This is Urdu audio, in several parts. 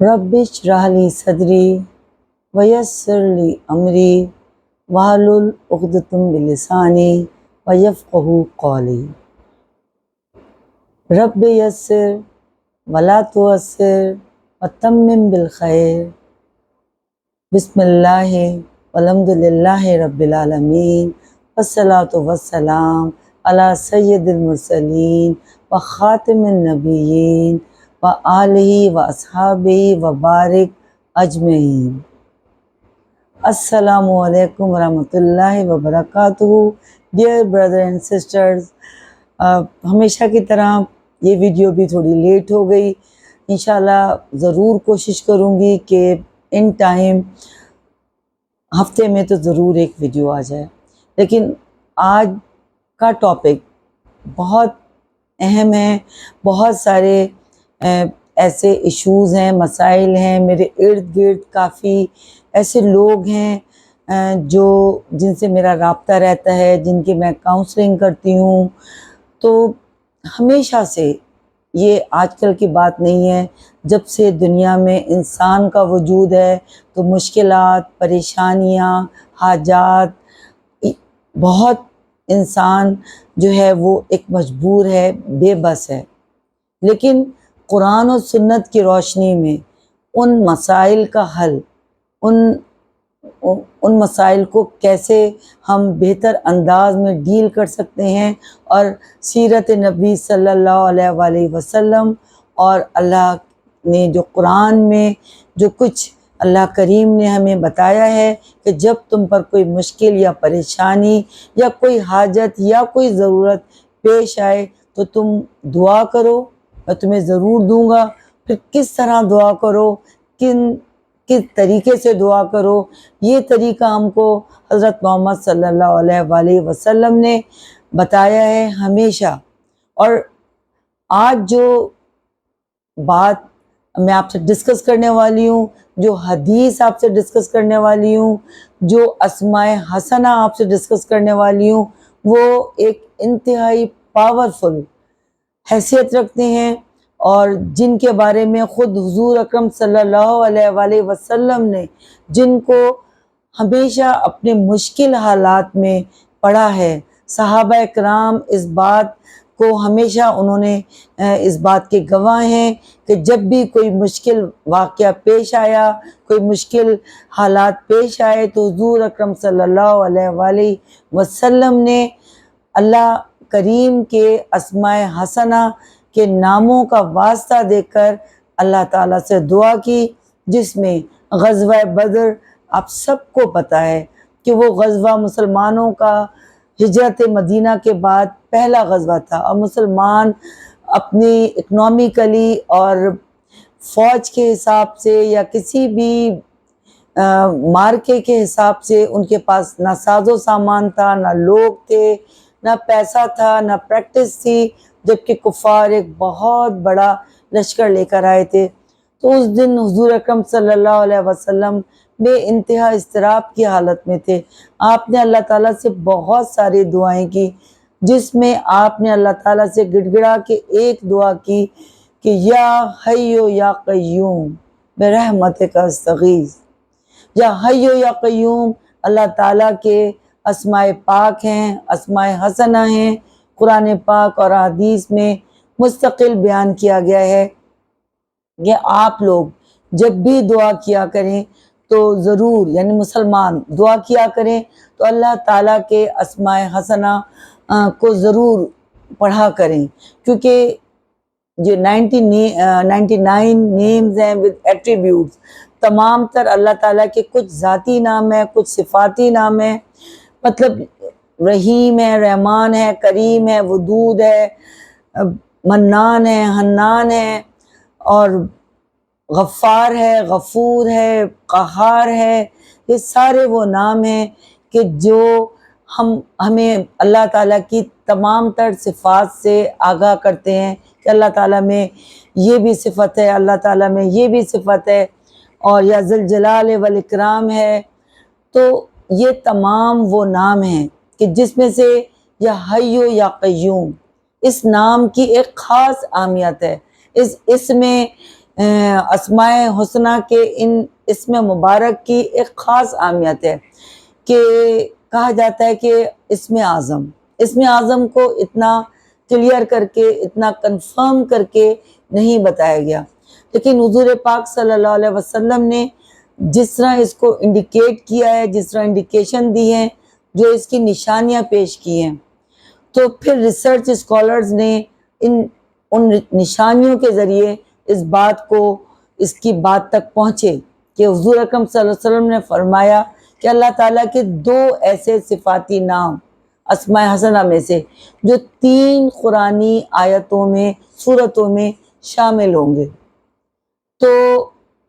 رب اشرح لی صدری ویسر لی امری واحلل عقدۃ من لسانی یفقہوا قولی۔ رب یسر ولا تعسر وتمم بالخیر۔ بسم اللہ والحمد للہ رب العالمین والصلاۃ والسلام علی سید المرسلین وخاتم النبیین وآلہ واصحابہ وبارک اجمعین۔ السلام علیکم ورحمۃ اللہ وبرکاتہ۔ ڈیئر برادر اینڈ سسٹرز، ہمیشہ کی طرح یہ ویڈیو بھی تھوڑی لیٹ ہو گئی۔ انشاءاللہ ضرور کوشش کروں گی کہ ان ٹائم ہفتے میں تو ضرور ایک ویڈیو آ جائے، لیکن آج کا ٹاپک بہت اہم ہے۔ بہت سارے ایسے ایشوز ہیں، مسائل ہیں، میرے ارد گرد کافی ایسے لوگ ہیں جن سے میرا رابطہ رہتا ہے، جن کی میں کاؤنسلنگ کرتی ہوں۔ تو ہمیشہ سے یہ آج کل کی بات نہیں ہے، جب سے دنیا میں انسان کا وجود ہے تو مشکلات، پریشانیاں، حاجات، بہت انسان جو ہے وہ ایک مجبور ہے، بے بس ہے۔ لیکن قرآن و سنت کی روشنی میں ان مسائل کا حل، ان مسائل کو کیسے ہم بہتر انداز میں ڈیل کر سکتے ہیں، اور سیرت نبی صلی اللہ علیہ وآلہ وسلم اور اللہ نے جو قرآن میں جو کچھ اللہ کریم نے ہمیں بتایا ہے کہ جب تم پر کوئی مشکل یا پریشانی یا کوئی حاجت یا کوئی ضرورت پیش آئے تو تم دعا کرو، میں تمہیں ضرور دوں گا۔ پھر کس طرح دعا کرو، کس طریقے سے دعا کرو، یہ طریقہ ہم کو حضرت محمد صلی اللہ علیہ وآلہ وسلم نے بتایا ہے ہمیشہ۔ اور آج جو بات میں آپ سے ڈسکس کرنے والی ہوں، جو حدیث آپ سے ڈسکس کرنے والی ہوں، جو اسماء حسنہ آپ سے ڈسکس کرنے والی ہوں، وہ ایک انتہائی پاورفل حیثیت رکھتے ہیں، اور جن کے بارے میں خود حضور اکرم صلی اللہ علیہ وآلہ وسلم نے جن کو ہمیشہ اپنے مشکل حالات میں پڑھا ہے۔ صحابہ اکرام اس بات کو ہمیشہ انہوں نے اس بات کے گواہ ہیں کہ جب بھی کوئی مشکل واقعہ پیش آیا، کوئی مشکل حالات پیش آئے تو حضور اکرم صلی اللہ علیہ وآلہ وسلم نے اللہ کریم کے اسماء حسنہ کے ناموں کا واسطہ دے کر اللہ تعالیٰ سے دعا کی، جس میں غزوہ بدر آپ سب کو پتہ ہے کہ وہ غزوہ مسلمانوں کا ہجرت مدینہ کے بعد پہلا غزوہ تھا، اور مسلمان اپنی اکنامیکلی اور فوج کے حساب سے یا کسی بھی مارکے کے حساب سے ان کے پاس نہ ساز و سامان تھا، نہ لوگ تھے، نہ پیسہ تھا، نہ پریکٹس تھی، جبکہ کفار ایک بہت بڑا لشکر لے کر آئے تھے۔ تو اس دن حضور اکرم صلی اللہ علیہ وسلم بے انتہا اضطراب کی حالت میں تھے۔ آپ نے اللہ تعالیٰ سے بہت ساری دعائیں کی، جس میں آپ نے اللہ تعالیٰ سے گڑ گڑا کے ایک دعا کی کہ یا حیو یا قیوم برحمتک استغیث۔ یا حیو یا قیوم اللہ تعالیٰ کے اسماء پاک ہیں، اسماء حسنہ ہیں، قرآن پاک اور حدیث میں مستقل بیان کیا گیا ہے کہ آپ لوگ جب بھی دعا کیا کریں تو ضرور، یعنی مسلمان دعا کیا کریں تو اللہ تعالیٰ کے اسماء حسنہ کو ضرور پڑھا کریں، کیونکہ جو 99 نیمز ہیں with ایٹریبیوٹس، تمام تر اللہ تعالیٰ کے کچھ ذاتی نام ہیں، کچھ صفاتی نام ہیں، مطلب رحیم ہے، رحمان ہے، کریم ہے، ودود ہے، منان ہے، حنان ہے، اور غفار ہے، غفور ہے، قہار ہے۔ یہ سارے وہ نام ہیں کہ جو ہمیں اللہ تعالیٰ کی تمام تر صفات سے آگاہ کرتے ہیں کہ اللہ تعالیٰ میں یہ بھی صفت ہے، اللہ تعالیٰ میں یہ بھی صفت ہے، اور یا ذوالجلال والاکرام ہے۔ تو یہ تمام وہ نام ہیں کہ جس میں سے یا حیو یا قیوم، اس نام کی ایک خاص اہمیت ہے۔ اس میں اسماء حسنہ کے ان اسم مبارک کی ایک خاص اہمیت ہے کہ کہا جاتا ہے کہ اسم اعظم کو اتنا کلیئر کر کے اتنا کنفرم کر کے نہیں بتایا گیا، لیکن حضور پاک صلی اللہ علیہ وسلم نے جس طرح اس کو انڈیکیٹ کیا ہے، جس طرح انڈیکیشن دی ہے، جو اس کی نشانیاں پیش کی ہیں، تو پھر ریسرچ اسکالرز نے ان نشانیوں کے ذریعے اس بات کو، اس کی بات تک پہنچے کہ حضور اکرم صلی اللہ علیہ وسلم نے فرمایا کہ اللہ تعالیٰ کے 2 ایسے صفاتی نام اسماء حسنہ میں سے جو 3 قرآنی آیتوں میں، سورتوں میں شامل ہوں گے، تو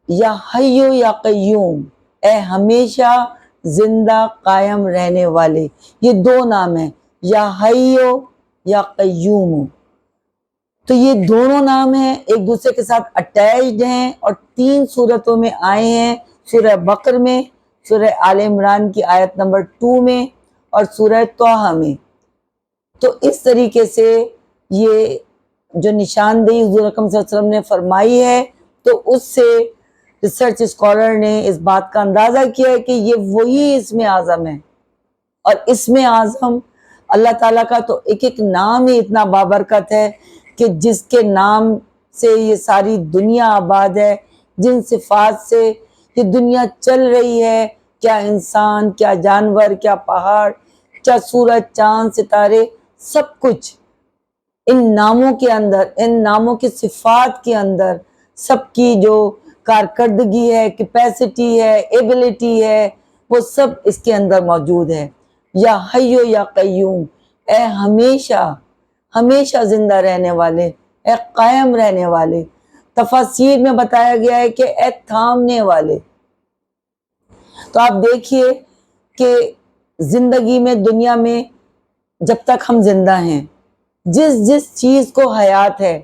یا حیو یا قیوم، اے ہمیشہ زندہ قائم رہنے والے، یہ 2 نام ہیں، یا حیو یا قیوم۔ تو یہ دونوں نام ہیں، ایک دوسرے کے ساتھ اٹیچڈ ہیں اور 3 صورتوں میں آئے ہیں، سورہ بقر میں، سورہ آل عمران کی آیت نمبر 2 میں اور سورہ طٰہٰ میں۔ تو اس طریقے سے یہ جو نشاندہی حضور اکرم صلی اللہ علیہ وسلم نے فرمائی ہے، تو اس سے ریسرچ اسکالر نے اس بات کا اندازہ کیا ہے کہ یہ وہی اسم اعظم ہے۔ اور اسم اعظم اللہ تعالیٰ کا تو ایک ایک نام ہی اتنا بابرکت ہے کہ جس کے نام سے یہ ساری دنیا آباد ہے، جن صفات سے یہ دنیا چل رہی ہے، کیا انسان، کیا جانور، کیا پہاڑ، کیا سورج، چاند، ستارے، سب کچھ ان ناموں کے اندر، ان ناموں کی صفات کے اندر سب کی جو کارکردگی ہے، کیپیسٹی ہے، ایبلٹی ہے، وہ سب اس کے اندر موجود ہے۔ یا حیو یا قیوم، اے ہمیشہ زندہ رہنے والے، اے قائم رہنے والے۔ تفاسیر میں بتایا گیا ہے کہ اے تھامنے والے۔ تو آپ دیکھیے کہ زندگی میں، دنیا میں جب تک ہم زندہ ہیں، جس چیز کو حیات ہے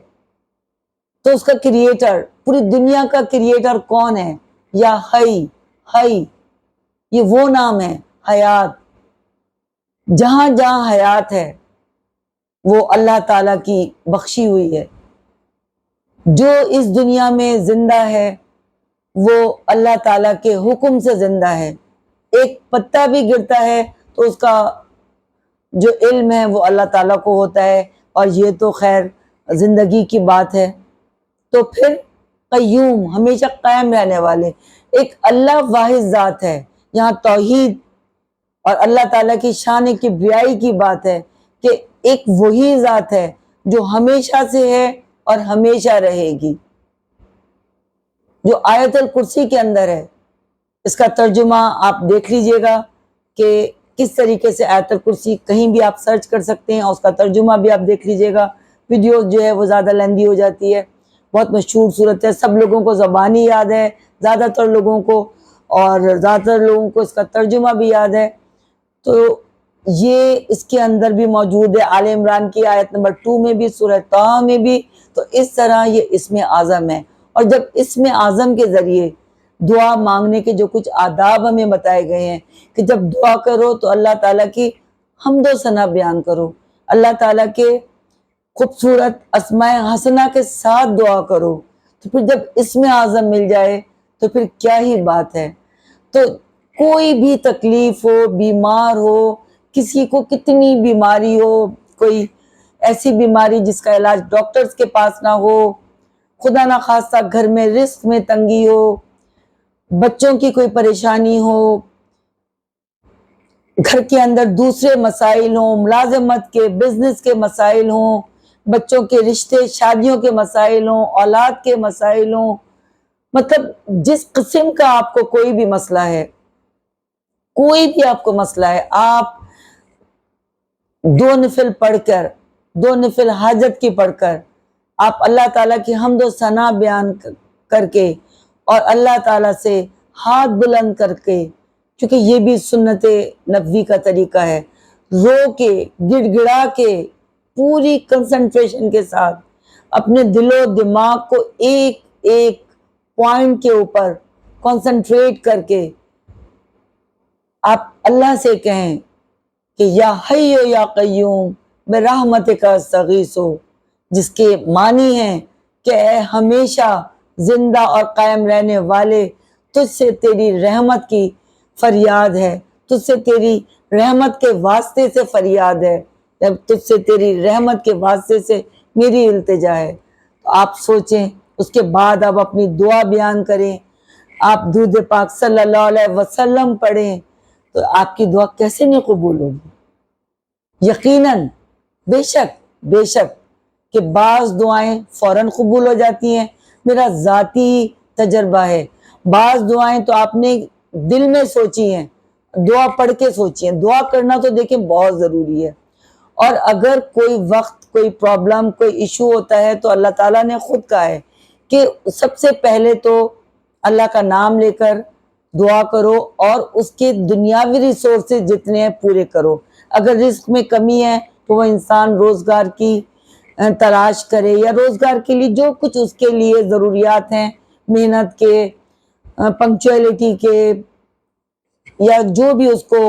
تو اس کا کریٹر، پوری دنیا کا کریٹر کون ہے؟ یا حی، یہ وہ نام ہے، حیات۔ جہاں جہاں حیات ہے وہ اللہ تعالیٰ کی بخشی ہوئی ہے۔ جو اس دنیا میں زندہ ہے وہ اللہ تعالیٰ کے حکم سے زندہ ہے۔ ایک پتا بھی گرتا ہے تو اس کا جو علم ہے وہ اللہ تعالیٰ کو ہوتا ہے، اور یہ تو خیر زندگی کی بات ہے۔ تو پھر قیوم، ہمیشہ قائم رہنے والے، ایک اللہ واحد ذات ہے۔ یہاں توحید اور اللہ تعالیٰ کی شان کبریائی کی بات ہے کہ ایک وہی ذات ہے جو ہمیشہ سے ہے اور ہمیشہ رہے گی۔ جو آیت الکرسی کے اندر ہے، اس کا ترجمہ آپ دیکھ لیجئے گا کہ کس طریقے سے آیت الکرسی، کہیں بھی آپ سرچ کر سکتے ہیں اور اس کا ترجمہ بھی آپ دیکھ لیجئے گا۔ ویڈیو جو ہے وہ زیادہ لیندی ہو جاتی ہے، بہت مشہور صورت ہے، سب لوگوں کو زبانی یاد ہے، زیادہ تر لوگوں کو، اور زیادہ تر لوگوں کو اس کا ترجمہ بھی یاد ہے۔ تو یہ اس کے اندر بھی موجود ہے، آل عمران کی آیت نمبر 2 میں بھی، سورہ طٰہٰ میں بھی۔ تو اس طرح یہ اسم اعظم ہے۔ اور جب اسم اعظم کے ذریعے دعا مانگنے کے جو کچھ آداب ہمیں بتائے گئے ہیں کہ جب دعا کرو تو اللہ تعالیٰ کی حمد و ثنا بیان کرو، اللہ تعالیٰ کے خوبصورت اسماء حسنہ کے ساتھ دعا کرو، تو پھر جب اسم اعظم مل جائے تو پھر کیا ہی بات ہے۔ تو کوئی بھی تکلیف ہو، بیمار ہو، کسی کو کتنی بیماری ہو، کوئی ایسی بیماری جس کا علاج ڈاکٹرز کے پاس نہ ہو، خدا نہ خواستہ گھر میں رزق میں تنگی ہو، بچوں کی کوئی پریشانی ہو، گھر کے اندر دوسرے مسائل ہوں، ملازمت کے، بزنس کے مسائل ہوں، بچوں کے رشتے شادیوں کے مسائل ہوں، اولاد کے مسائل ہوں، مطلب جس قسم کا آپ کو کوئی بھی مسئلہ ہے، کوئی بھی آپ کو مسئلہ ہے، آپ 2 نفل پڑھ کر، 2 نفل حاجت کی پڑھ کر، آپ اللہ تعالیٰ کی حمد و ثنا بیان کر کے اور اللہ تعالیٰ سے ہاتھ بلند کر کے، کیونکہ یہ بھی سنت نبوی کا طریقہ ہے، رو کے، گڑ گڑا کے، پوری کنسنٹریشن کے ساتھ اپنے دل و دماغ کو ایک ایک پوائنٹ کے اوپر کنسنٹریٹ کر کے آپ اللہ سے کہیں کہ یا حی یا قیوم برحمتک استغیث، جس کے معنی ہیں کہ اے ہمیشہ زندہ اور قائم رہنے والے، تجھ سے تیری رحمت کی فریاد ہے، تجھ سے تیری رحمت کے واسطے سے فریاد ہے، تجھ سے تیری رحمت کے واسطے سے میری التجا ہے۔ تو آپ سوچیں، اس کے بعد آپ اپنی دعا بیان کریں، آپ درود پاک صلی اللہ علیہ وسلم پڑھیں، تو آپ کی دعا کیسے نہیں قبول ہوگی؟ یقیناً، بے شک کہ بعض دعائیں فوراً قبول ہو جاتی ہیں، میرا ذاتی تجربہ ہے۔ بعض دعائیں تو آپ نے دل میں سوچی ہیں، دعا پڑھ کے سوچی ہیں۔ دعا کرنا تو دیکھیں بہت ضروری ہے، اور اگر کوئی وقت، کوئی پرابلم، کوئی ایشو ہوتا ہے تو اللہ تعالیٰ نے خود کہا ہے کہ سب سے پہلے تو اللہ کا نام لے کر دعا کرو، اور اس کے دنیاوی ریسورسز جتنے ہیں پورے کرو۔ اگر رزق میں کمی ہے تو وہ انسان روزگار کی تلاش کرے، یا روزگار کے لیے جو کچھ اس کے لیے ضروریات ہیں، محنت کے، پنکچویلٹی کے، یا جو بھی اس کو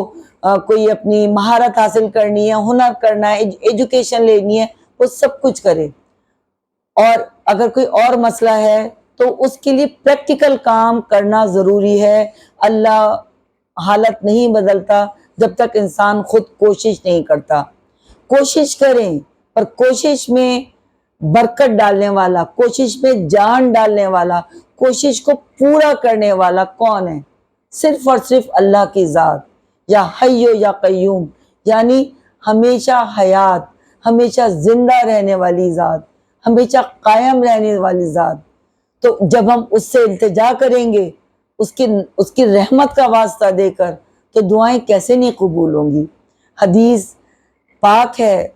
کوئی اپنی مہارت حاصل کرنی ہے، ہنر کرنا ہے، ایجوکیشن لینی ہے، وہ سب کچھ کرے۔ اور اگر کوئی اور مسئلہ ہے تو اس کے لیے پریکٹیکل کام کرنا ضروری ہے۔ اللہ حالت نہیں بدلتا جب تک انسان خود کوشش نہیں کرتا۔ کوشش کریں، پر کوشش میں برکت ڈالنے والا، کوشش میں جان ڈالنے والا، کوشش کو پورا کرنے والا کون ہے؟ صرف اور صرف اللہ کی ذات، یا حی یا قیوم، یعنی ہمیشہ حیات، ہمیشہ زندہ رہنے والی ذات، ہمیشہ قائم رہنے والی ذات۔ تو جب ہم اس سے التجا کریں گے، اس کی رحمت کا واسطہ دے کر، تو دعائیں کیسے نہیں قبول ہوں گی؟ حدیث پاک ہے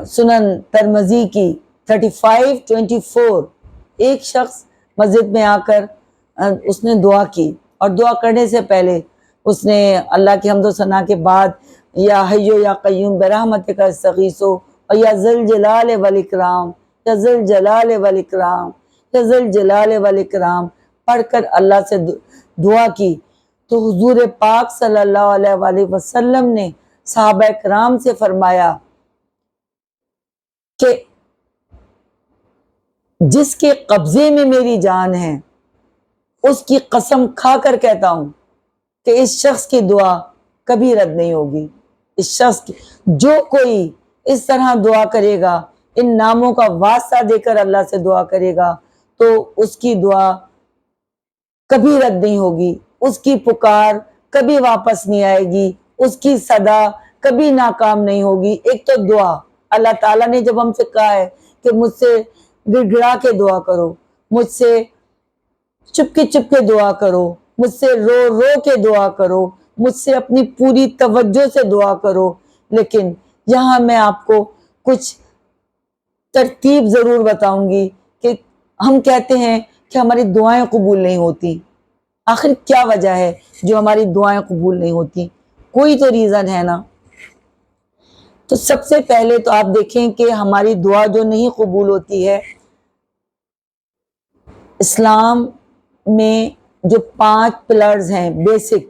سنن ترمذی کی 35:24، ایک شخص مسجد میں آ کر اس نے دعا کی، اور دعا کرنے سے پہلے اس نے اللہ کی حمد و ثنا کے بعد یا حیو یا قیوم برحمتک استغیثو، اور یا ذل جلال والاکرام، یا ذل جلال والاکرام، یا ذل جلال والاکرام پڑھ کر اللہ سے دعا کی۔ تو حضور پاک صلی اللہ علیہ وآلہ وسلم نے صحابہ کرام سے فرمایا کہ جس کے قبضے میں میری جان ہے، اس کی قسم کھا کر کہتا ہوں کہ اس شخص کی دعا کبھی رد نہیں ہوگی۔ اس شخص کی، جو کوئی اس طرح دعا کرے گا، ان ناموں کا واسطہ دے کر اللہ سے دعا کرے گا، تو اس کی دعا کبھی رد نہیں ہوگی، اس کی پکار کبھی واپس نہیں آئے گی، اس کی صدا کبھی ناکام نہیں ہوگی۔ ایک تو دعا، اللہ تعالیٰ نے جب ہم سے کہا ہے کہ مجھ سے گڑ گڑا کے دعا کرو، مجھ سے چپ کے دعا کرو، مجھ سے رو رو کے دعا کرو، مجھ سے اپنی پوری توجہ سے دعا کرو، لیکن یہاں میں آپ کو کچھ ترتیب ضرور بتاؤں گی کہ ہم کہتے ہیں کہ ہماری دعائیں قبول نہیں ہوتی۔ آخر کیا وجہ ہے جو ہماری دعائیں قبول نہیں ہوتی؟ کوئی تو ریزن ہے نا۔ تو سب سے پہلے تو آپ دیکھیں کہ ہماری دعا جو نہیں قبول ہوتی ہے، اسلام میں جو 5 پلرز ہیں بیسک،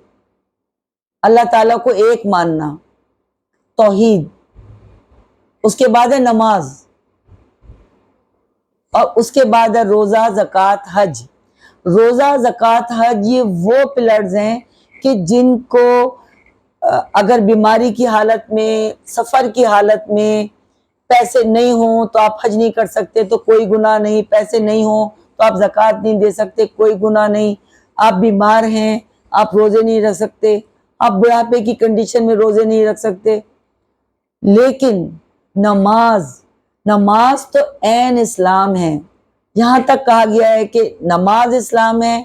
اللہ تعالیٰ کو ایک ماننا، توحید، اس کے بعد ہے نماز، اور اس کے بعد ہے روزہ، زکوٰۃ، حج۔ روزہ، زکوٰۃ، حج یہ وہ پلرز ہیں کہ جن کو اگر بیماری کی حالت میں، سفر کی حالت میں پیسے نہیں ہوں تو آپ حج نہیں کر سکتے، تو کوئی گناہ نہیں، پیسے نہیں ہوں تو آپ زکوٰۃ نہیں دے سکتے، کوئی گناہ نہیں، آپ بیمار ہیں آپ روزے نہیں رکھ سکتے، آپ بڑھاپے کی کنڈیشن میں روزے نہیں رکھ سکتے۔ لیکن نماز تو عین اسلام ہے۔ یہاں تک کہا گیا ہے کہ نماز اسلام ہے،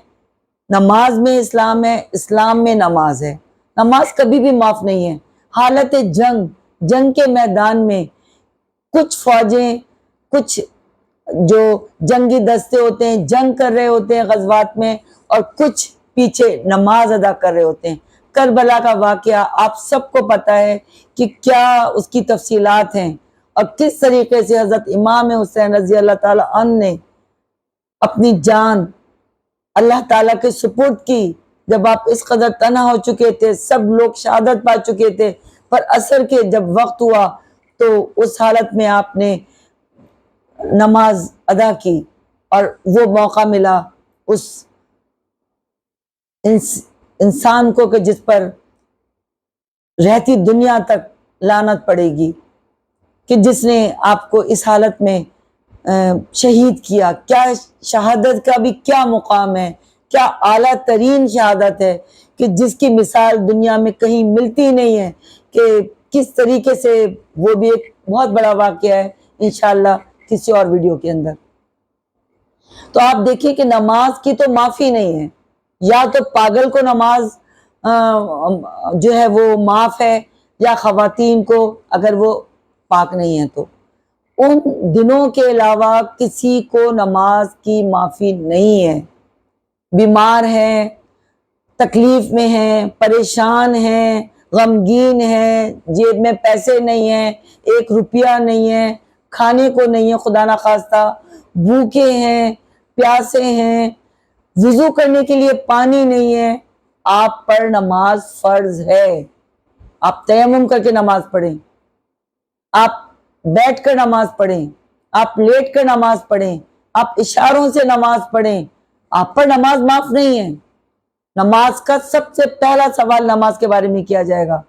نماز میں اسلام ہے، اسلام میں نماز ہے۔ نماز کبھی بھی معاف نہیں ہے۔ حالت جنگ کے میدان میں کچھ فوجیں، کچھ جو جنگی دستے ہوتے ہیں جنگ کر رہے ہوتے ہیں غزوات میں، اور کچھ پیچھے نماز ادا کر رہے ہوتے ہیں۔ کربلا کا واقعہ آپ سب کو پتہ ہے کہ کیا اس کی تفصیلات ہیں، اور کس طریقے سے حضرت امام حسین رضی اللہ تعالیٰ عنہ نے اپنی جان اللہ تعالیٰ کے سپرد کی، جب آپ اس قدر تنہا ہو چکے تھے، سب لوگ شہادت پا چکے تھے، پر عصر کے جب وقت ہوا تو اس حالت میں آپ نے نماز ادا کی۔ اور وہ موقع ملا اس انسان کو کہ جس پر رہتی دنیا تک لعنت پڑے گی، کہ جس نے آپ کو اس حالت میں شہید کیا. کیا شہادت کا بھی کیا مقام ہے، کیا اعلیٰ ترین شہادت ہے کہ جس کی مثال دنیا میں کہیں ملتی نہیں ہے. کہ کس طریقے سے، وہ بھی ایک بہت بڑا واقعہ ہے انشاءاللہ کسی اور ویڈیو کے اندر. تو آپ دیکھیں کہ نماز کی تو معافی نہیں ہے، یا تو پاگل کو نماز جو ہے وہ معاف ہے، یا خواتین کو اگر وہ پاک نہیں ہے تو. ان دنوں کے علاوہ کسی کو نماز کی معافی نہیں ہے. بیمار ہیں، تکلیف میں ہیں، پریشان ہیں، غمگین ہیں، جیب میں پیسے نہیں ہیں، 1 روپیہ نہیں ہے، کھانے کو نہیں ہے خدا نخواستہ، بھوکے ہیں، پیاسے ہیں، وضو کرنے کے لیے پانی نہیں ہے، آپ پر نماز فرض ہے. آپ تیمم کر کے نماز پڑھیں، آپ بیٹھ کر نماز پڑھیں، آپ لیٹ کر نماز پڑھیں، آپ اشاروں سے نماز پڑھیں، آپ پر نماز معاف نہیں ہے. نماز کا سب سے پہلا سوال نماز کے بارے میں کیا جائے گا.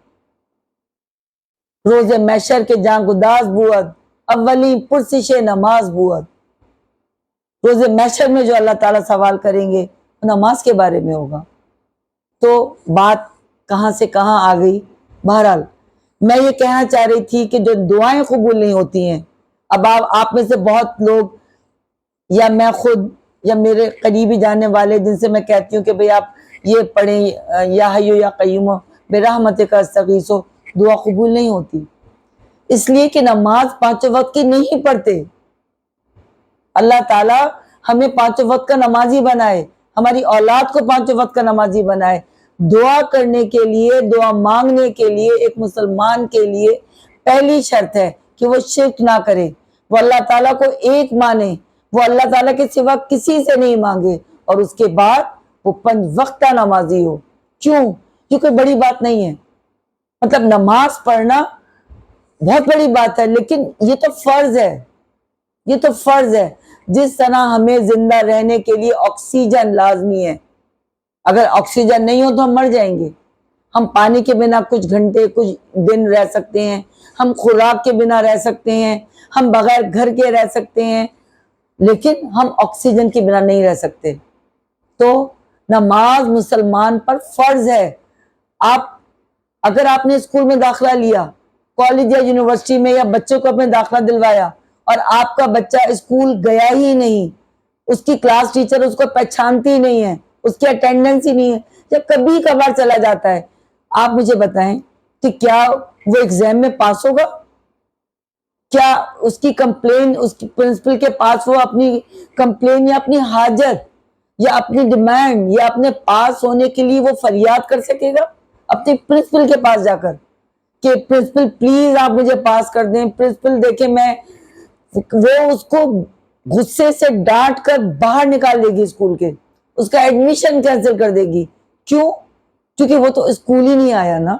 روز محشر کے جاں گداز بود، اولین پرسش نماز بود. روز محشر میں جو اللہ تعالیٰ سوال کریں گے وہ نماز کے بارے میں ہوگا. تو بات کہاں سے کہاں آ گئی. بہرحال میں یہ کہنا چاہ رہی تھی کہ جو دعائیں قبول نہیں ہوتی ہیں، اب آپ میں سے بہت لوگ، یا میں خود، یا میرے قریبی جاننے والے جن سے میں کہتی ہوں کہ بھئی آپ یہ پڑھیں یا حیو یا قیوم برحمتک استغیث، دعا قبول نہیں ہوتی. اس لیے کہ نماز 5 وقت کی نہیں پڑھتے. اللہ تعالیٰ ہمیں 5 وقت کا نمازی بنائے، ہماری اولاد کو 5 وقت کا نمازی بنائے. دعا کرنے کے لیے، دعا مانگنے کے لیے ایک مسلمان کے لیے پہلی شرط ہے کہ وہ شرک نہ کرے، وہ اللہ تعالیٰ کو ایک مانے، وہ اللہ تعالیٰ کے سوا کسی سے نہیں مانگے، اور اس کے بعد وہ 5 وقتہ نمازی ہو. کیوں؟ یہ کوئی بڑی بات نہیں ہے. مطلب نماز پڑھنا بہت بڑی بات ہے، لیکن یہ تو فرض ہے. یہ تو فرض ہے. جس طرح ہمیں زندہ رہنے کے لیے آکسیجن لازمی ہے، اگر آکسیجن نہیں ہو تو ہم مر جائیں گے. ہم پانی کے بنا کچھ گھنٹے، کچھ دن رہ سکتے ہیں، ہم خوراک کے بنا رہ سکتے ہیں، ہم بغیر گھر کے رہ سکتے ہیں، لیکن ہم آکسیجن کے بنا نہیں رہ سکتے. تو نماز مسلمان پر فرض ہے. اگر آپ نے اسکول میں داخلہ لیا، کالج یا یونیورسٹی میں، یا بچوں کو اپنے داخلہ دلوایا، اور آپ کا بچہ اسکول گیا ہی نہیں، اس کی کلاس ٹیچر اس کو پہچانتی نہیں ہے، اس کی اٹینڈنس ہی نہیں ہے، یا کبھی کبھار چلا جاتا ہے، آپ مجھے بتائیں کہ کیا وہ ایگزام میں پاس ہوگا؟ کیا اس کی کمپلین، اس کی پرنسپل کے پاس وہ اپنی کمپلین یا اپنی حاجت یا اپنی ڈیمانڈ یا اپنے پاس ہونے کے لیے وہ فریاد کر سکے گا اپنے پرنسپل کے پاس جا کر کہ پرنسپل پلیز آپ مجھے پاس کر دیں، پرنسپل دیکھیں میں، وہ اس کو غصے سے ڈانٹ کر باہر نکال دے گی اسکول کے، اس کا ایڈمیشن کینسل کر دے گی. کیوں؟ کیونکہ وہ تو اسکول ہی نہیں آیا نا،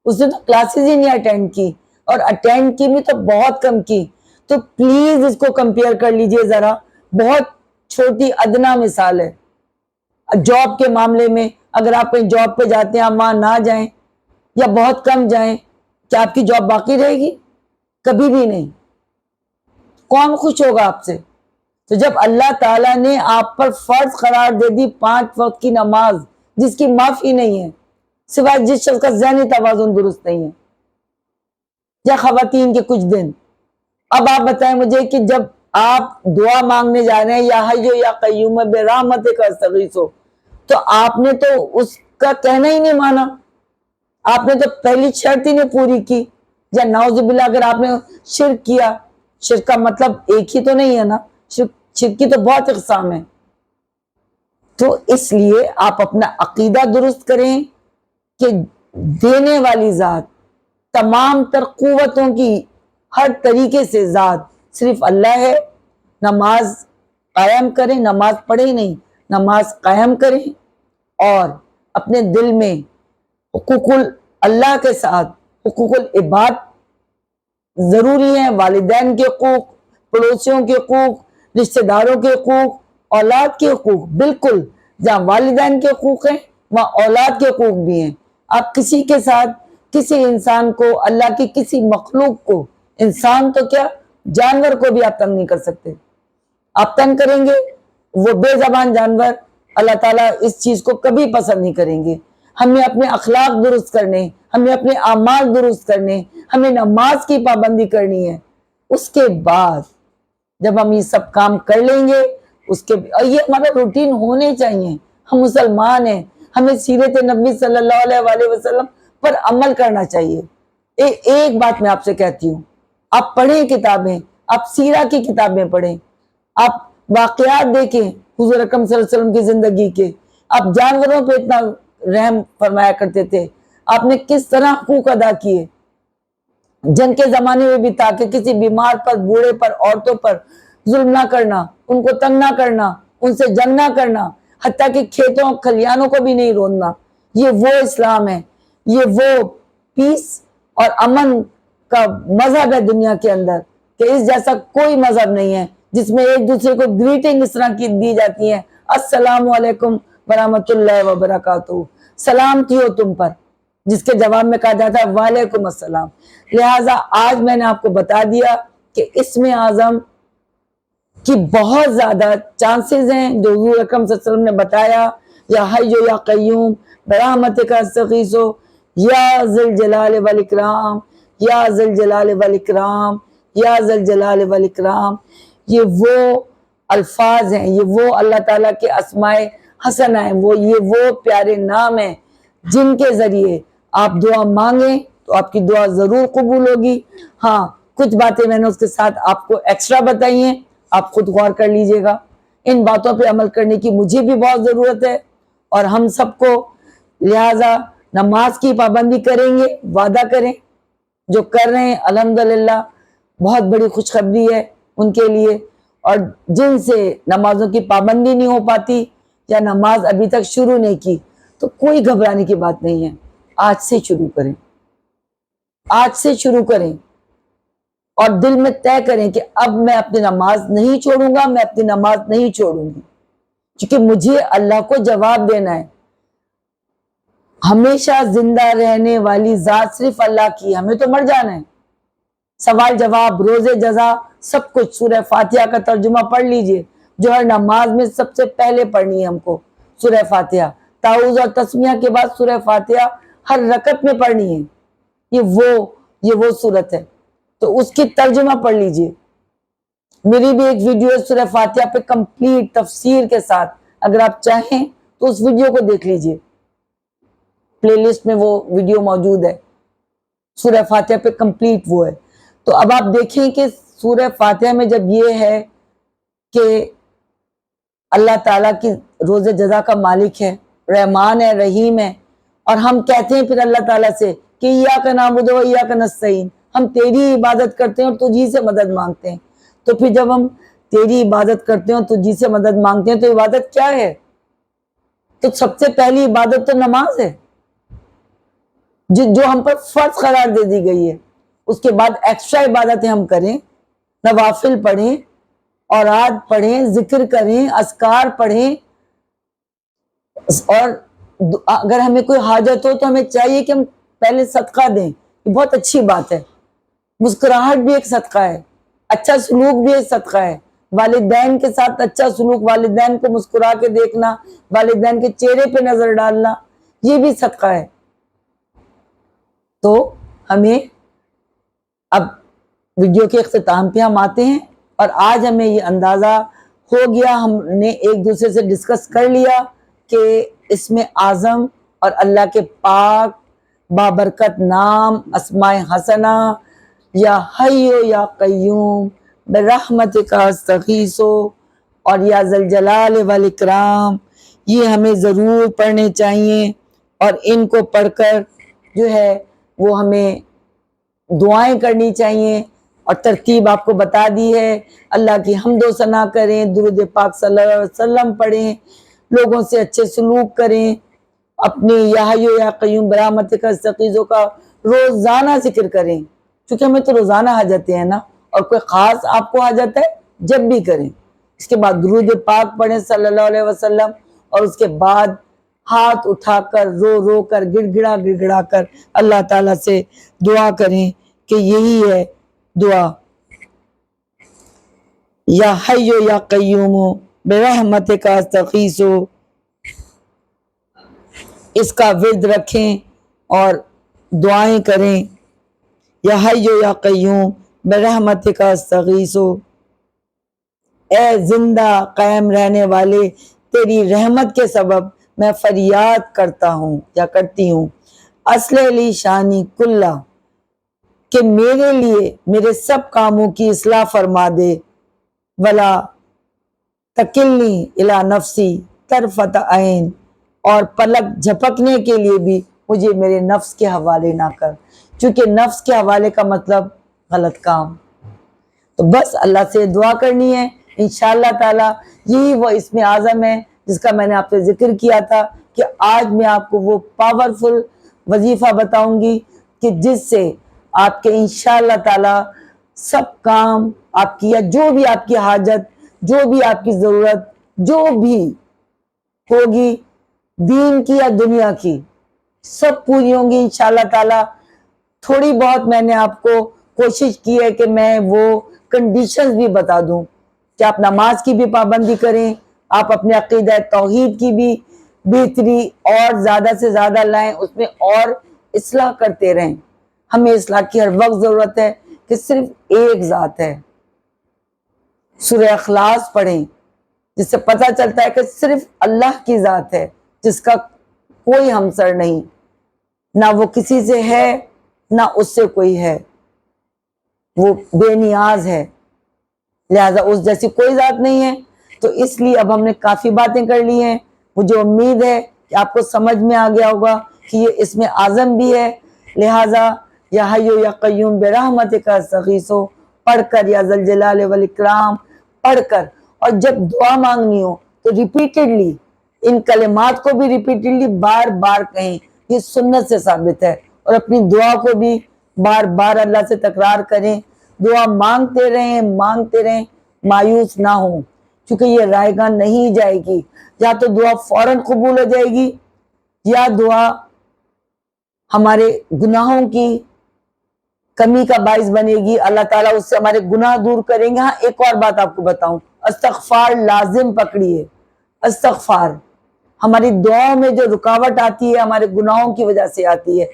اس نے تو کلاسز ہی نہیں اٹینڈ کی، اور اٹینڈ کی بھی تو بہت کم کی. تو پلیز اس کو کمپیئر کر لیجئے ذرا. بہت چھوٹی ادنا مثال ہے. جاب کے معاملے میں اگر آپ کہیں جاب پہ جاتے ہیں، آپ وہاں نہ جائیں یا بہت کم جائیں، کیا آپ کی جاب باقی رہے گی؟ کبھی بھی نہیں. کون خوش ہوگا آپ سے؟ تو جب اللہ تعالیٰ نے آپ پر فرض قرار دے دی 5 وقت کی نماز، جس کی معافی نہیں ہے سوائے جس شخص کا ذہنی توازن درست نہیں ہے، یا خواتین کے کچھ دن. اب آپ بتائیں مجھے کہ جب آپ دعا مانگنے جا رہے ہیں یا حیو یا قیوم برحمتک استغیث، تو آپ نے تو اس کا کہنا ہی نہیں مانا، آپ نے تو پہلی شرط ہی نہیں پوری کی. یا نعوذ باللہ اگر آپ نے شرک کیا، شرک کا مطلب ایک ہی تو نہیں ہے نا، شرک کی تو بہت اقسام ہیں. تو اس لیے آپ اپنا عقیدہ درست کریں کہ دینے والی ذات، تمام تر قوتوں کی ہر طریقے سے ذات صرف اللہ ہے. نماز قائم کریں، نماز پڑھیں نہیں، نماز قائم کریں، اور اپنے دل میں حقوق اللہ کے ساتھ حقوق العباد ضروری ہیں، والدین کے حقوق، پڑوسیوں کے حقوق، رشتہ داروں کے حقوق، اولاد کے حقوق، بالکل جہاں والدین کے حقوق ہیں وہاں اولاد کے حقوق بھی ہیں۔ آپ کسی کے ساتھ، کسی انسان کو، اللہ کی کسی مخلوق کو، انسان تو کیا جانور کو بھی آپ تنگ نہیں کر سکتے۔ آپ تنگ کریں گے وہ بے زبان جانور، اللہ تعالیٰ اس چیز کو کبھی پسند نہیں کریں گے۔ ہمیں اپنے اخلاق درست کرنے، ہمیں اپنے اعمال درست کرنے، ہمیں نماز کی پابندی کرنی ہے۔ اس کے بعد جب ہم یہ سب کام کر لیں گے، اور یہ ہمارا روٹین ہونے چاہیے۔ ہم مسلمان ہیں، ہمیں سیرت نبی صلی اللہ علیہ وآلہ وسلم پر عمل کرنا چاہیے۔ ایک بات میں آپ سے کہتی ہوں، آپ پڑھیں کتابیں، آپ سیرہ کی کتابیں پڑھیں، آپ واقعات دیکھیں حضور اکرم صلی اللہ علیہ وسلم کی زندگی کے۔ آپ جانوروں پہ اتنا رحم فرمایا کرتے تھے، آپ نے کس طرح حقوق ادا کیے جنگ کے زمانے میں بھی، تاکہ کسی بیمار پر، بوڑھے پر، عورتوں پر ظلم نہ کرنا، ان کو تنگ نہ کرنا، ان سے جنگ نہ کرنا، حتیٰ کہ کھیتوں کھلیانوں کو بھی نہیں روننا۔ یہ وہ اسلام ہے، یہ وہ پیس اور امن کا مذہب ہے دنیا کے اندر، کہ اس جیسا کوئی مذہب نہیں ہے جس میں ایک دوسرے کو گریٹنگ اس طرح کی دی جاتی ہے، السلام علیکم ورحمۃ اللہ وبرکاتہ، سلامتی ہو تم پر، جس کے جواب میں کہا جاتا ہے وعلیکم السلام۔ لہٰذا آج میں نے آپ کو بتا دیا کہ اسم اعظم کی بہت زیادہ چانسز ہیں، جو حضور اکرم صلی اللہ علیہ وسلم نے بتایا، یا حی یا قیوم برحمتک استغیث، یا ذی الجلال والاکرام، یا ذی الجلال والاکرام، یا ذی الجلال والاکرام، یہ وہ الفاظ ہیں، یہ وہ اللہ تعالیٰ کے اسماء حسنہ ہیں، یہ وہ پیارے نام ہیں جن کے ذریعے آپ دعا مانگیں تو آپ کی دعا ضرور قبول ہوگی۔ ہاں، کچھ باتیں میں نے اس کے ساتھ آپ کو ایکسٹرا بتائی ہیں، آپ خود غور کر لیجئے گا۔ ان باتوں پہ عمل کرنے کی مجھے بھی بہت ضرورت ہے، اور ہم سب کو، لہٰذا نماز کی پابندی کریں گے، وعدہ کریں، جو کر رہے ہیں الحمدللہ بہت بڑی خوشخبری ہے ان کے لیے، اور جن سے نمازوں کی پابندی نہیں ہو پاتی یا نماز ابھی تک شروع نہیں کی، تو کوئی گھبرانے کی بات نہیں ہے، آج سے شروع کریں، آج سے شروع کریں، اور دل میں طے کریں کہ اب میں اپنی نماز نہیں چھوڑوں گا، میں اپنی نماز نہیں چھوڑوں گی، کیونکہ مجھے اللہ کو جواب دینا ہے۔ ہمیشہ زندہ رہنے والی ذات صرف اللہ کی، ہمیں تو مر جانا ہے۔ سوال جواب، روز جزا، سب کچھ سورہ فاتحہ کا ترجمہ پڑھ لیجئے، جو ہر نماز میں سب سے پہلے پڑھنی ہے ہم کو، سورہ فاتحہ، تعوذ اور تسمیہ کے بعد سورہ فاتحہ ہر رکعت میں پڑھنی ہے۔ یہ وہ صورت ہے، تو اس کی ترجمہ پڑھ لیجئے۔ میری بھی ایک ویڈیو ہے سورہ فاتحہ پہ کمپلیٹ تفسیر کے ساتھ، اگر آپ چاہیں تو اس ویڈیو کو دیکھ لیجئے، پلے لسٹ میں وہ ویڈیو موجود ہے، سورہ فاتحہ پہ کمپلیٹ وہ ہے۔ تو اب آپ دیکھیں کہ سورہ فاتحہ میں جب یہ ہے کہ اللہ تعالیٰ کی روز جزا کا مالک ہے، رحمان ہے، رحیم ہے، اور ہم کہتے ہیں پھر اللہ تعالیٰ سے کہ ایاک نعبد و ایاک نستعین، ہم تیری عبادت کرتے ہیں اور تجھی سے مدد مانگتے ہیں۔ تو پھر جب ہم تیری عبادت کرتے ہیں اور تجھی سے مدد مانگتے ہیں تو عبادت کیا ہے؟ تو سب سے پہلی عبادت تو نماز ہے، جو ہم پر فرض قرار دے دی گئی ہے۔ اس کے بعد ایکسٹرا عبادتیں ہم کریں، نوافل پڑھیں، اوراد پڑھیں، ذکر کریں، اذکار پڑھیں، اور اگر ہمیں کوئی حاجت ہو تو ہمیں چاہیے کہ ہم پہلے صدقہ دیں، یہ بہت اچھی بات ہے۔ مسکراہٹ بھی ایک صدقہ ہے، اچھا سلوک بھی ایک صدقہ ہے، والدین کے ساتھ اچھا سلوک، والدین کو مسکرا کے دیکھنا، والدین کے چہرے پہ نظر ڈالنا، یہ بھی صدقہ ہے۔ تو ہمیں اب ویڈیو کے اختتام پہ ہم آتے ہیں، اور آج ہمیں یہ اندازہ ہو گیا، ہم نے ایک دوسرے سے ڈسکس کر لیا کہ اسم اعظم اور اللہ کے پاک بابرکت نام، اسماء حسنہ، یا حی یا قیوم برحمتک استغیث اور یا ذی الجلال والاکرام، یہ ہمیں ضرور پڑھنے چاہیے، اور ان کو پڑھ کر جو ہے وہ ہمیں دعائیں کرنی چاہیے، اور ترتیب آپ کو بتا دی ہے۔ اللہ کی حمد و ثنا کریں، درود پاک صلی اللہ علیہ وسلم پڑھیں، لوگوں سے اچھے سلوک کریں، اپنی یا حی یا قیوم برحمتک استغیث کا روزانہ ذکر کریں، کیونکہ ہمیں تو روزانہ حاجتیں ہیں نا، اور کوئی خاص آپ کو حاجت ہے جب بھی کریں۔ اس کے بعد درود پاک پڑھیں صلی اللہ علیہ وسلم، اور اس کے بعد ہاتھ اٹھا کر رو رو کر گڑ گڑا کر اللہ تعالیٰ سے دعا کریں کہ یہی ہے دعا، یا حی یا قیوم برحمتک استغیث، اس کا ورد رکھیں اور دعائیں کریں، یا حی یا قیوم برحمتک استغیث، اے زندہ قائم رہنے والے تیری رحمت کے سبب میں فریاد کرتا ہوں یا کرتی ہوں، اصلح لی شانی کلہ، کہ میرے لیے میرے سب کاموں کی اصلاح فرما دے، ولا تکلنی الی نفسی طرفۃ عین، اور پلک جھپکنے کے لیے بھی مجھے میرے نفس کے حوالے نہ کر، چونکہ نفس کے حوالے کا مطلب غلط کام۔ تو بس اللہ سے دعا کرنی ہے، انشاءاللہ تعالی یہی وہ اسم اعظم ہے جس کا میں نے آپ سے ذکر کیا تھا کہ آج میں آپ کو وہ پاورفل وظیفہ بتاؤں گی کہ جس سے آپ کے انشاءاللہ تعالی سب کام آپ کی، یا جو بھی آپ کی حاجت، جو بھی آپ کی ضرورت، جو بھی ہوگی دین کی یا دنیا کی، سب پوری ہوں گی انشاءاللہ تعالی۔ تھوڑی بہت میں نے آپ کو کوشش کی ہے کہ میں وہ کنڈیشنز بھی بتا دوں کہ آپ نماز کی بھی پابندی کریں، آپ اپنے عقیدہ توحید کی بھی بہتری اور زیادہ سے زیادہ لائیں، اس میں اور اصلاح کرتے رہیں۔ ہمیں اصلاح کی ہر وقت ضرورت ہے کہ صرف ایک ذات ہے۔ سورہ اخلاص پڑھیں جس سے پتہ چلتا ہے کہ صرف اللہ کی ذات ہے جس کا کوئی ہمسر نہیں، نہ وہ کسی سے ہے نہ اس سے کوئی ہے، وہ بے نیاز ہے، لہذا اس جیسی کوئی ذات نہیں ہے۔ تو اس لیے اب ہم نے کافی باتیں کر لی ہیں، مجھے امید ہے کہ آپ کو سمجھ میں آ گیا ہوگا کہ یہ اسم اعظم بھی ہے، لہذا یا حی یا قیوم برحمتک استغیث پڑھ کر، یا ذل جلال والاکرام پڑھ کر، اور جب دعا مانگنی ہو تو ریپیٹڈلی ان کلمات کو بھی ریپیٹڈلی بار بار کہیں، یہ سنت سے ثابت ہے، اور اپنی دعا کو بھی بار بار اللہ سے تکرار کریں، دعا مانگتے رہیں، مایوس نہ ہوں، کیونکہ یہ رائے گاہ نہیں جائے گی، یا تو دعا فوراً قبول ہو جائے گی، یا دعا ہمارے گناہوں کی کمی کا باعث بنے گی، اللہ تعالیٰ اس سے ہمارے گناہ دور کریں گے۔ ہاں ایک اور بات آپ کو بتاؤں، استغفار لازم پکڑیے، استغفار ہماری دعاؤں میں جو رکاوٹ آتی ہے ہمارے گناہوں کی وجہ سے آتی ہے،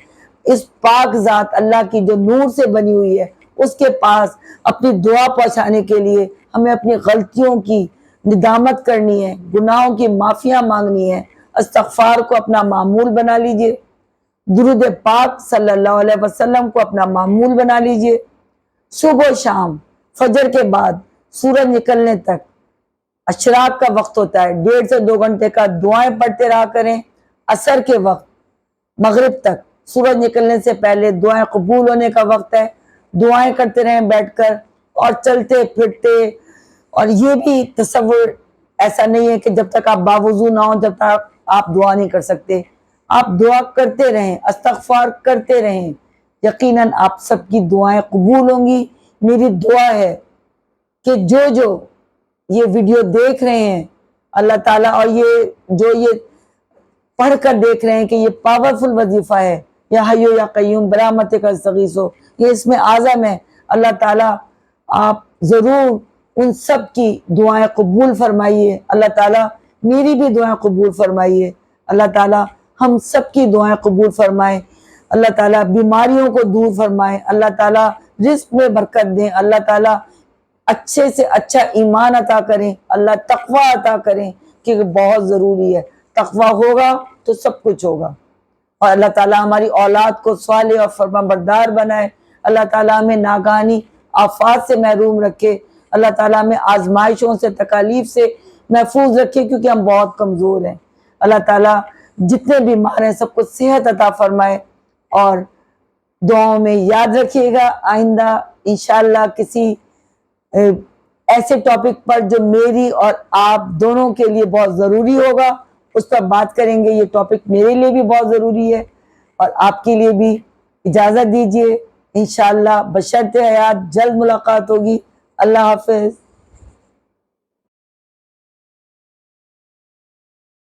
اس پاک ذات اللہ کی جو نور سے بنی ہوئی ہے اس کے پاس اپنی دعا پہنچانے کے لیے ہمیں اپنی غلطیوں کی ندامت کرنی ہے، گناہوں کی معافیاں مانگنی ہے۔ استغفار کو اپنا معمول بنا لیجئے، درود پاک صلی اللہ علیہ وسلم کو اپنا معمول بنا لیجئے، صبح و شام، فجر کے بعد سورج نکلنے تک، اشراق کا وقت ہوتا ہے 1.5 سے 2 گھنٹے کا، دعائیں پڑھتے رہا کریں، عصر کے وقت، مغرب تک، سورج نکلنے سے پہلے دعائیں قبول ہونے کا وقت ہے، دعائیں کرتے رہیں بیٹھ کر، اور چلتے پھرتے، اور یہ بھی تصور ایسا نہیں ہے کہ جب تک آپ باوضو نہ ہوں جب تک آپ دعا نہیں کر سکتے، آپ دعا کرتے رہیں، استغفار کرتے رہیں، یقیناً آپ سب کی دعائیں قبول ہوں گی۔ میری دعا ہے کہ جو یہ ویڈیو دیکھ رہے ہیں اللہ تعالیٰ، اور یہ پڑھ کر دیکھ رہے ہیں کہ یہ پاورفل وظیفہ ہے، یا حی یا قیوم برحمتک استغیث، یہ اسم اعظم ہے، اللہ تعالیٰ آپ ضرور ان سب کی دعائیں قبول فرمائیے، اللہ تعالیٰ میری بھی دعائیں قبول فرمائیے، اللہ تعالیٰ ہم سب کی دعائیں قبول فرمائے، اللہ تعالیٰ بیماریوں کو دور فرمائے، اللہ تعالیٰ رزق میں برکت دیں، اللہ تعالیٰ اچھے سے اچھا ایمان عطا کریں، اللہ تقوی عطا کریں، کیونکہ بہت ضروری ہے، تقوی ہوگا تو سب کچھ ہوگا، اور اللہ تعالیٰ ہماری اولاد کو صالح اور فرمانبردار بنائے، اللہ تعالیٰ ہمیں ناگہانی آفات سے محروم رکھے، اللہ تعالیٰ ہمیں آزمائشوں سے، تکالیف سے محفوظ رکھے، کیونکہ ہم بہت کمزور ہیں، اللہ تعالیٰ جتنے بیمار ہیں سب کو صحت عطا فرمائے، اور دعاؤں میں یاد رکھیے گا آئندہ انشاءاللہ کسی ایسے ٹاپک پر جو میری اور آپ دونوں کے لیے بہت ضروری ہوگا اس پر بات کریں گے، یہ ٹاپک میرے لیے بھی بہت ضروری ہے اور آپ کے لیے بھی۔ اجازت دیجیے، انشاءاللہ بشرط حیات جلد ملاقات ہوگی، اللہ حافظ۔